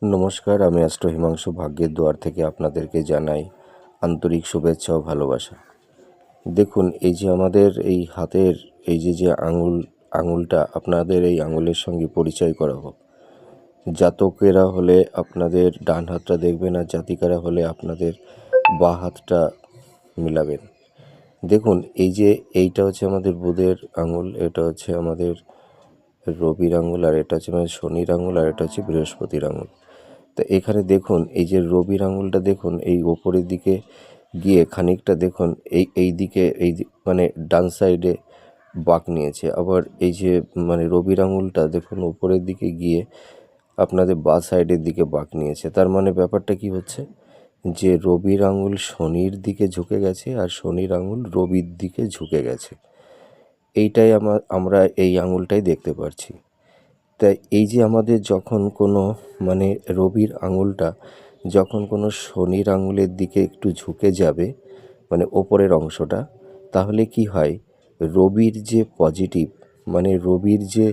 নমস্কার, আমি অ্যাস্ট্রো হিমাংশু ভাগ্যের দুয়ার থেকে আপনাদেরকে জানাই আন্তরিক শুভেচ্ছা ও ভালোবাসা। দেখুন, এই যে আমাদের এই হাতের এই যে আঙুলটা আপনাদের এই আঙুলের সঙ্গে পরিচয় করাবো। জাতকেরা হলে আপনাদের ডান হাতটা দেখবেন, আর জাতিকারা হলে আপনাদের বাঁ হাতটা মিলাবেন। দেখুন, এইটা হচ্ছে আমাদের বুধের আঙুল, এটা হচ্ছে আমাদের রবির আঙুল, আর এটা হচ্ছে আমাদের শনির আঙুল, আর এটা হচ্ছে বৃহস্পতির আঙুল। তো এখানে দেখুন, এই যে রবির আঙুলটা দেখুন এই ওপরের দিকে গিয়ে খানিকটা দেখুন এই দিকে মানে ডান সাইডে বাঁক নিয়েছে। আবার এই যে মানে রবির আঙুলটা দেখুন ওপরের দিকে গিয়ে আপনাদের বাঁ সাইডের দিকে বাঁক নিয়েছে। তার মানে ব্যাপারটা কি হচ্ছে, যে রবির আঙুল শনির দিকে ঝুঁকে গেছে আর শনির আঙুল রবির দিকে ঝুঁকে গেছে। এইটাই আমরা এই আঙুলটাই দেখতে পাচ্ছি। তাই এই যে আমাদের যখন কোনো মানে রবির আঙুলটা যখন কোনো শনির আঙুলের দিকে একটু ঝুঁকে যাবে, মানে ওপরের অংশটা, তাহলে কি হয়, রবির যে পজিটিভ মানে রবির যে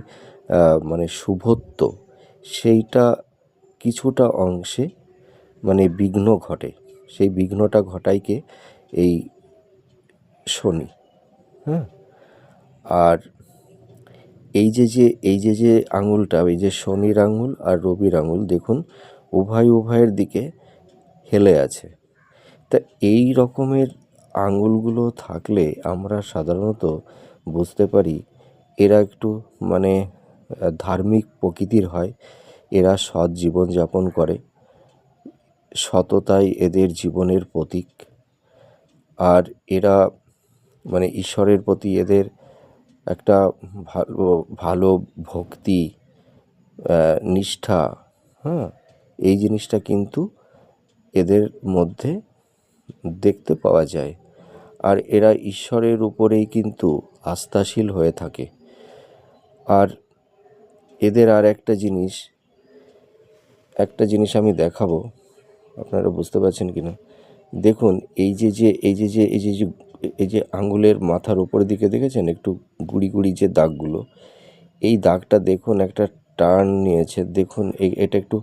মানে শুভত্ব, সেইটা কিছুটা অংশে মানে বিঘ্ন ঘটে। সেই বিঘ্নটা ঘটাইকে এই শনি। হ্যাঁ, আর এই যে আঙুলটা, এই যে শনির আঙুল আর রবির আঙুল দেখুন উভয়ের দিকে হেলে আছে। তা এই রকমের আঙুলগুলো থাকলে আমরা সাধারণত বুঝতে পারি এরা একটু মানে ধার্মিক প্রকৃতির হয়। এরা সৎ জীবনযাপন করে, সততাই এদের জীবনের প্রতীক। আর এরা মানে ঈশ্বরের প্রতি এদের একটা ভালো ভালো ভক্তি, নিষ্ঠা, হ্যাঁ, এই জিনিসটা কিন্তু এদের মধ্যে দেখতে পাওয়া যায়। আর এরা ঈশ্বরের উপরেই কিন্তু আস্থাশীল হয়ে থাকে। আর এদের আর একটা জিনিস আমি দেখাবো, আপনারা বুঝতে পারছেন কি না। দেখুন, এই যে আঙুলের মাথার উপরের দিকে দেখেছেন একটু গুড়ি গুড়ি যে দাগগুলো, এই দাগটা দেখুন একটা টার্ন নিয়েছে। দেখুন এটা একটু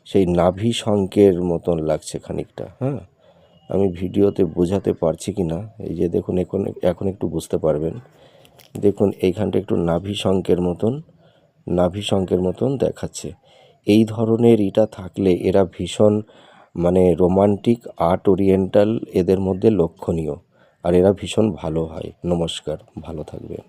সেই নাভি শঙ্কের মতন লাগছে খানিকটা। হ্যাঁ, আমি ভিডিওতে বোঝাতে পারছি কি না, এই যে দেখুন এখন একটু বুঝতে পারবেন। দেখুন এইখানটা একটু নাভি শঙ্কের মতন দেখাচ্ছে। এই ধরনের এটা থাকলে এরা ভীষণ মানে রোমান্টিক, আর্ট ওরিয়েন্টাল এদের মধ্যে লক্ষণীয়, আর এরা ভীষণ ভালো হয়। নমস্কার, ভালো থাকবেন।